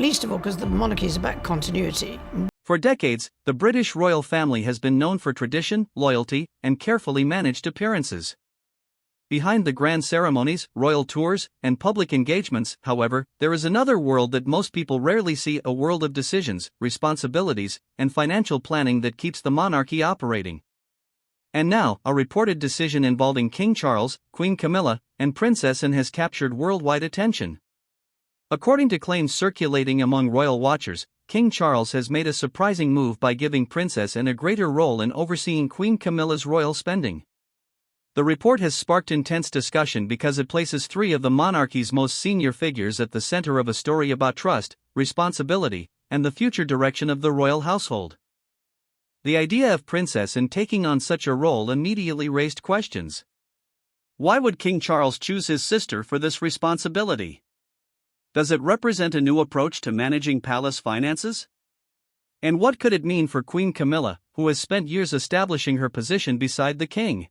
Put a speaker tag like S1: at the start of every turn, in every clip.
S1: Least of all because the monarchy is about continuity.
S2: For decades, the British royal family has been known for tradition, loyalty, and carefully managed appearances. Behind the grand ceremonies, royal tours, and public engagements, however, there is another world that most people rarely see, a world of decisions, responsibilities, and financial planning that keeps the monarchy operating. And now, a reported decision involving King Charles, Queen Camilla, and Princess Anne has captured worldwide attention. According to claims circulating among royal watchers, King Charles has made a surprising move by giving Princess Anne a greater role in overseeing Queen Camilla's royal spending. The report has sparked intense discussion because it places three of the monarchy's most senior figures at the center of a story about trust, responsibility, and the future direction of the royal household. The idea of Princess Anne taking on such a role immediately raised questions. Why would King Charles choose his sister for this responsibility? Does it represent a new approach to managing palace finances? And what could it mean for Queen Camilla, who has spent years establishing her position beside the king?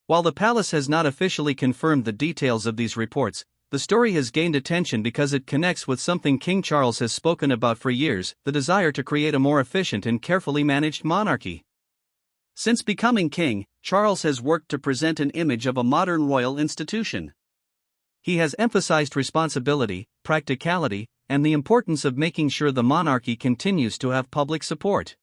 S2: While the palace has not officially confirmed the details of these reports, the story has gained attention because it connects with something King Charles has spoken about for years: the desire to create a more efficient and carefully managed monarchy. Since becoming king, Charles has worked to present an image of a modern royal institution. He has emphasized responsibility, practicality, and the importance of making sure the monarchy continues to have public support.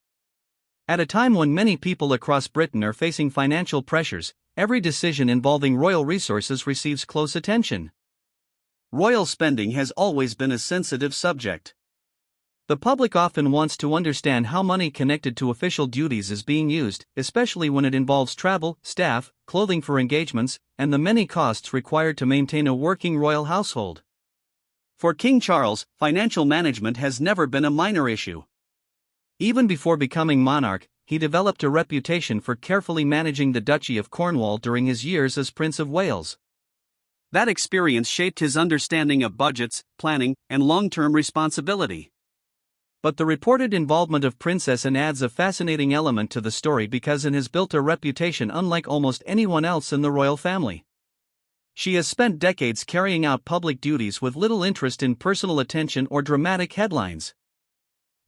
S2: At a time when many people across Britain are facing financial pressures, every decision involving royal resources receives close attention. Royal spending has always been a sensitive subject. The public often wants to understand how money connected to official duties is being used, especially when it involves travel, staff, clothing for engagements, and the many costs required to maintain a working royal household. For King Charles, financial management has never been a minor issue. Even before becoming monarch, he developed a reputation for carefully managing the Duchy of Cornwall during his years as Prince of Wales. That experience shaped his understanding of budgets, planning, and long-term responsibility. But the reported involvement of Princess Anne adds a fascinating element to the story because Anne has built a reputation unlike almost anyone else in the royal family. She has spent decades carrying out public duties with little interest in personal attention or dramatic headlines.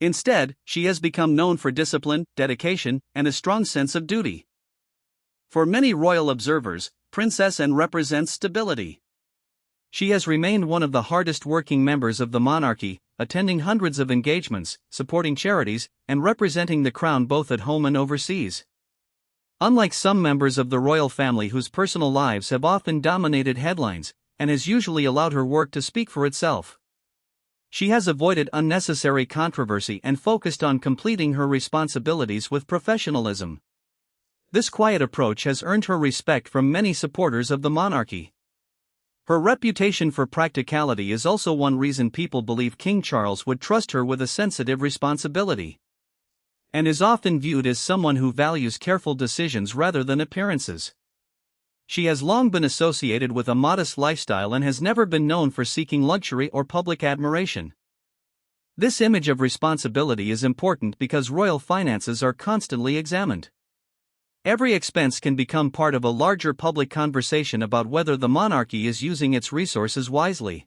S2: Instead, she has become known for discipline, dedication, and a strong sense of duty. For many royal observers, Princess Anne represents stability. She has remained one of the hardest working members of the monarchy, attending hundreds of engagements, supporting charities, and representing the crown both at home and overseas. Unlike some members of the royal family whose personal lives have often dominated headlines, Anne has usually allowed her work to speak for itself. She has avoided unnecessary controversy and focused on completing her responsibilities with professionalism. This quiet approach has earned her respect from many supporters of the monarchy. Her reputation for practicality is also one reason people believe King Charles would trust her with a sensitive responsibility. And is often viewed as someone who values careful decisions rather than appearances. She has long been associated with a modest lifestyle and has never been known for seeking luxury or public admiration. This image of responsibility is important because royal finances are constantly examined. Every expense can become part of a larger public conversation about whether the monarchy is using its resources wisely.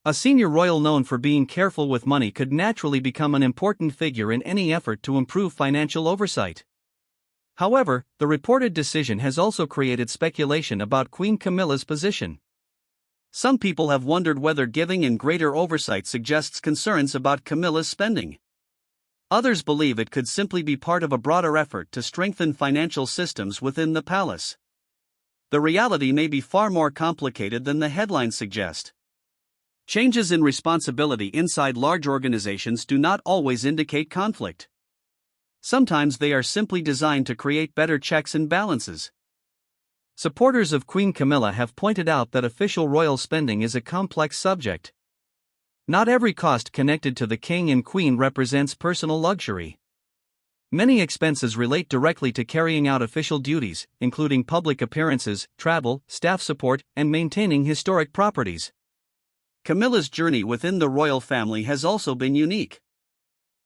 S2: A senior royal known for being careful with money could naturally become an important figure in any effort to improve financial oversight. However, the reported decision has also created speculation about Queen Camilla's position. Some people have wondered whether giving in greater oversight suggests concerns about Camilla's spending. Others believe it could simply be part of a broader effort to strengthen financial systems within the palace. The reality may be far more complicated than the headlines suggest. Changes in responsibility inside large organizations do not always indicate conflict. Sometimes they are simply designed to create better checks and balances. Supporters of Queen Camilla have pointed out that official royal spending is a complex subject. Not every cost connected to the king and queen represents personal luxury. Many expenses relate directly to carrying out official duties, including public appearances, travel, staff support, and maintaining historic properties. Camilla's journey within the royal family has also been unique.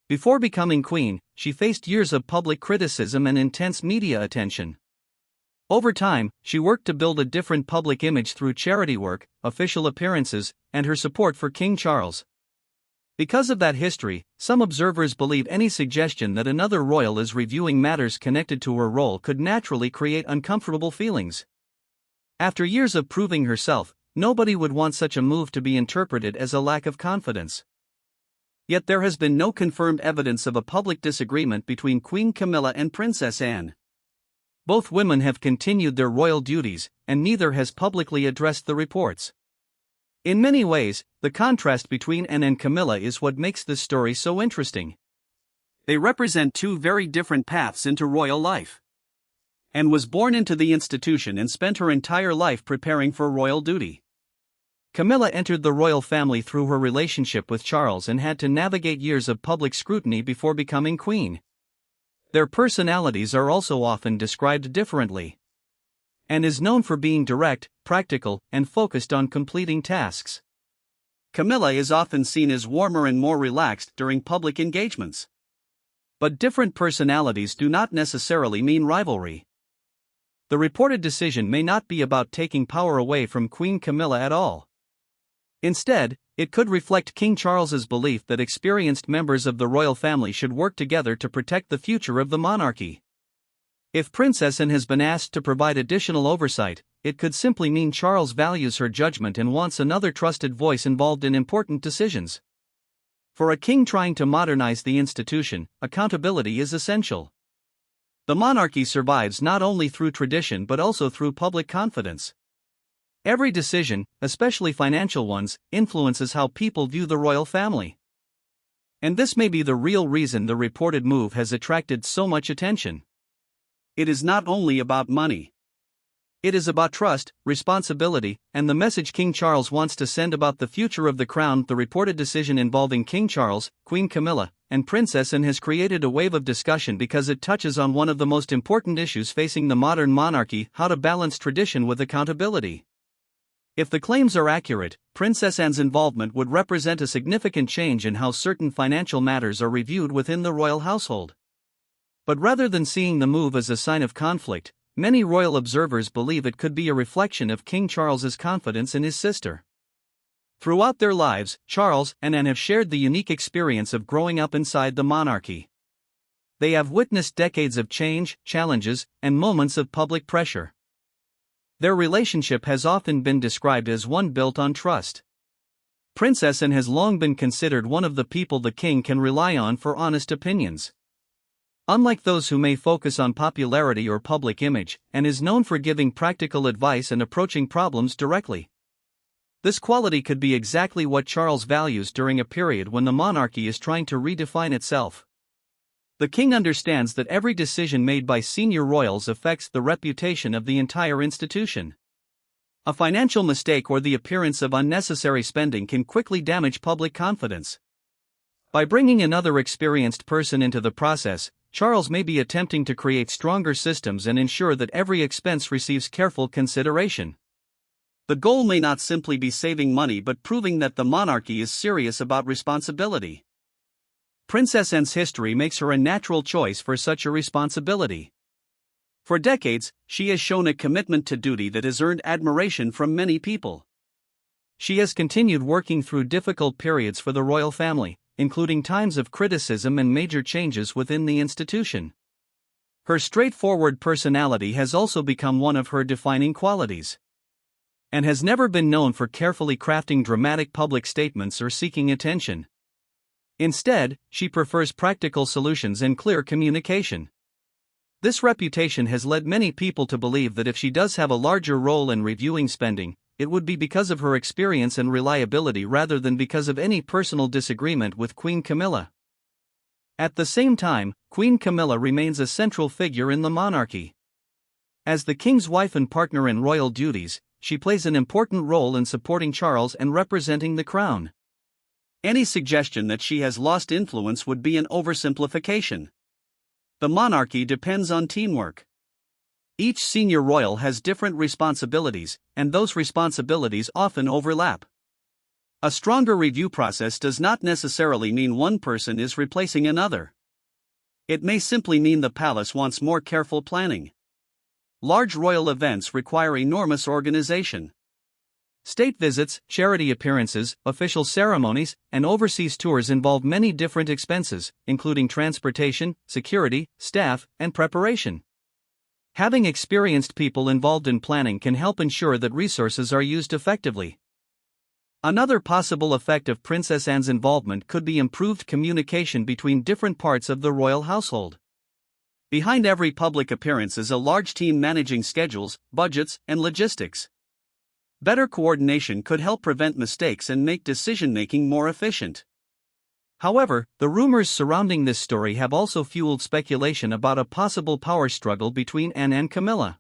S2: Before becoming queen, she faced years of public criticism and intense media attention. Over time, she worked to build a different public image through charity work, official appearances, and her support for King Charles. Because of that history, some observers believe any suggestion that another royal is reviewing matters connected to her role could naturally create uncomfortable feelings. After years of proving herself, nobody would want such a move to be interpreted as a lack of confidence. Yet there has been no confirmed evidence of a public disagreement between Queen Camilla and Princess Anne. Both women have continued their royal duties, and neither has publicly addressed the reports. In many ways, the contrast between Anne and Camilla is what makes this story so interesting. They represent two very different paths into royal life. Anne was born into the institution and spent her entire life preparing for royal duty. Camilla entered the royal family through her relationship with Charles and had to navigate years of public scrutiny before becoming queen. Their personalities are also often described differently. Anne is known for being direct, practical, and focused on completing tasks. Camilla is often seen as warmer and more relaxed during public engagements. But different personalities do not necessarily mean rivalry. The reported decision may not be about taking power away from Queen Camilla at all. Instead, it could reflect King Charles's belief that experienced members of the royal family should work together to protect the future of the monarchy. If Princess Anne has been asked to provide additional oversight, it could simply mean Charles values her judgment and wants another trusted voice involved in important decisions. For a king trying to modernize the institution, accountability is essential. The monarchy survives not only through tradition but also through public confidence. Every decision, especially financial ones, influences how people view the royal family. And this may be the real reason the reported move has attracted so much attention. It is not only about money. It is about trust, responsibility, and the message King Charles wants to send about the future of the crown. The reported decision involving King Charles, Queen Camilla, and Princess Anne has created a wave of discussion because it touches on one of the most important issues facing the modern monarchy: how to balance tradition with accountability. If the claims are accurate, Princess Anne's involvement would represent a significant change in how certain financial matters are reviewed within the royal household. But rather than seeing the move as a sign of conflict, many royal observers believe it could be a reflection of King Charles's confidence in his sister. Throughout their lives, Charles and Anne have shared the unique experience of growing up inside the monarchy. They have witnessed decades of change, challenges, and moments of public pressure. Their relationship has often been described as one built on trust. Princess Anne has long been considered one of the people the king can rely on for honest opinions. Unlike those who may focus on popularity or public image, Anne is known for giving practical advice and approaching problems directly. This quality could be exactly what Charles values during a period when the monarchy is trying to redefine itself. The king understands that every decision made by senior royals affects the reputation of the entire institution. A financial mistake or the appearance of unnecessary spending can quickly damage public confidence. By bringing another experienced person into the process, Charles may be attempting to create stronger systems and ensure that every expense receives careful consideration. The goal may not simply be saving money but proving that the monarchy is serious about responsibility. Princess Anne's history makes her a natural choice for such a responsibility. For decades, she has shown a commitment to duty that has earned admiration from many people. She has continued working through difficult periods for the royal family, including times of criticism and major changes within the institution. Her straightforward personality has also become one of her defining qualities. And has never been known for carefully crafting dramatic public statements or seeking attention. Instead, she prefers practical solutions and clear communication. This reputation has led many people to believe that if she does have a larger role in reviewing spending, it would be because of her experience and reliability rather than because of any personal disagreement with Queen Camilla. At the same time, Queen Camilla remains a central figure in the monarchy. As the king's wife and partner in royal duties, she plays an important role in supporting Charles and representing the crown. Any suggestion that she has lost influence would be an oversimplification. The monarchy depends on teamwork. Each senior royal has different responsibilities, and those responsibilities often overlap. A stronger review process does not necessarily mean one person is replacing another. It may simply mean the palace wants more careful planning. Large royal events require enormous organization. State visits, charity appearances, official ceremonies, and overseas tours involve many different expenses, including transportation, security, staff, and preparation. Having experienced people involved in planning can help ensure that resources are used effectively. Another possible effect of Princess Anne's involvement could be improved communication between different parts of the royal household. Behind every public appearance is a large team managing schedules, budgets, and logistics. Better coordination could help prevent mistakes and make decision-making more efficient. However, the rumors surrounding this story have also fueled speculation about a possible power struggle between Anne and Camilla.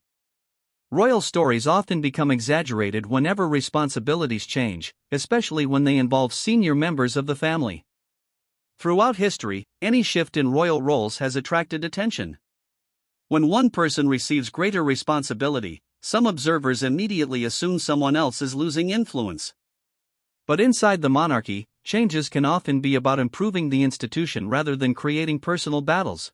S2: Royal stories often become exaggerated whenever responsibilities change, especially when they involve senior members of the family. Throughout history, any shift in royal roles has attracted attention. When one person receives greater responsibility, some observers immediately assume someone else is losing influence. But inside the monarchy, changes can often be about improving the institution rather than creating personal battles.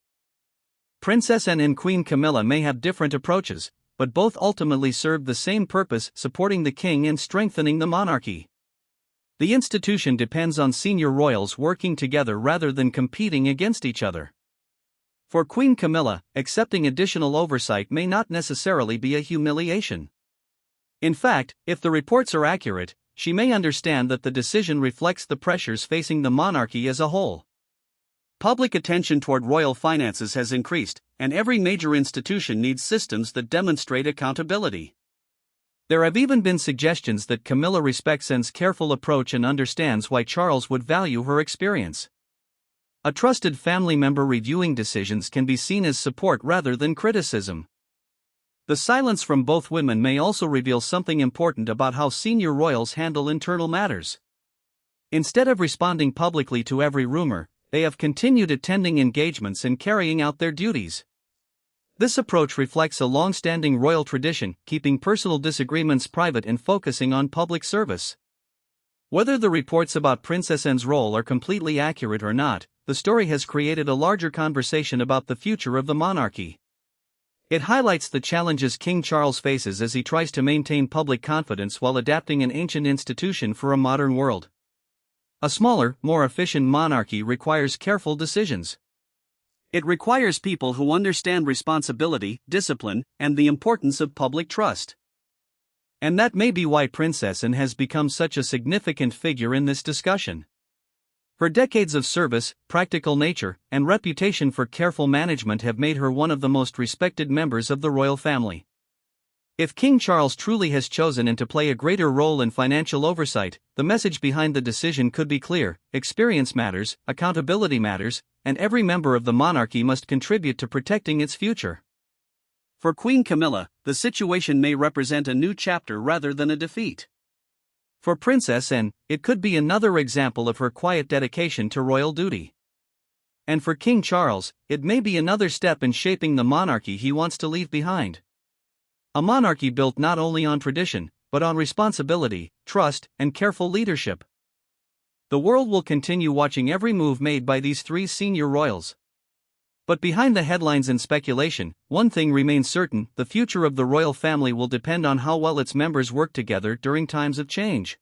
S2: Princess Anne and Queen Camilla may have different approaches, but both ultimately serve the same purpose: supporting the king and strengthening the monarchy. The institution depends on senior royals working together rather than competing against each other. For Queen Camilla, accepting additional oversight may not necessarily be a humiliation. In fact, if the reports are accurate, she may understand that the decision reflects the pressures facing the monarchy as a whole. Public attention toward royal finances has increased, and every major institution needs systems that demonstrate accountability. There have even been suggestions that Camilla respects Anne's careful approach and understands why Charles would value her experience. A trusted family member reviewing decisions can be seen as support rather than criticism. The silence from both women may also reveal something important about how senior royals handle internal matters. Instead of responding publicly to every rumor, they have continued attending engagements and carrying out their duties. This approach reflects a long-standing royal tradition, keeping personal disagreements private and focusing on public service. Whether the reports about Princess Anne's role are completely accurate or not, the story has created a larger conversation about the future of the monarchy. It highlights the challenges King Charles faces as he tries to maintain public confidence while adapting an ancient institution for a modern world. A smaller, more efficient monarchy requires careful decisions. It requires people who understand responsibility, discipline, and the importance of public trust. And that may be why Princess Anne has become such a significant figure in this discussion. Her decades of service, practical nature, and reputation for careful management have made her one of the most respected members of the royal family. If King Charles truly has chosen Anne to play a greater role in financial oversight, the message behind the decision could be clear: experience matters, accountability matters, and every member of the monarchy must contribute to protecting its future. For Queen Camilla, the situation may represent a new chapter rather than a defeat. For Princess Anne, it could be another example of her quiet dedication to royal duty. And for King Charles, it may be another step in shaping the monarchy he wants to leave behind. A monarchy built not only on tradition, but on responsibility, trust, and careful leadership. The world will continue watching every move made by these three senior royals. But behind the headlines and speculation, one thing remains certain: the future of the royal family will depend on how well its members work together during times of change.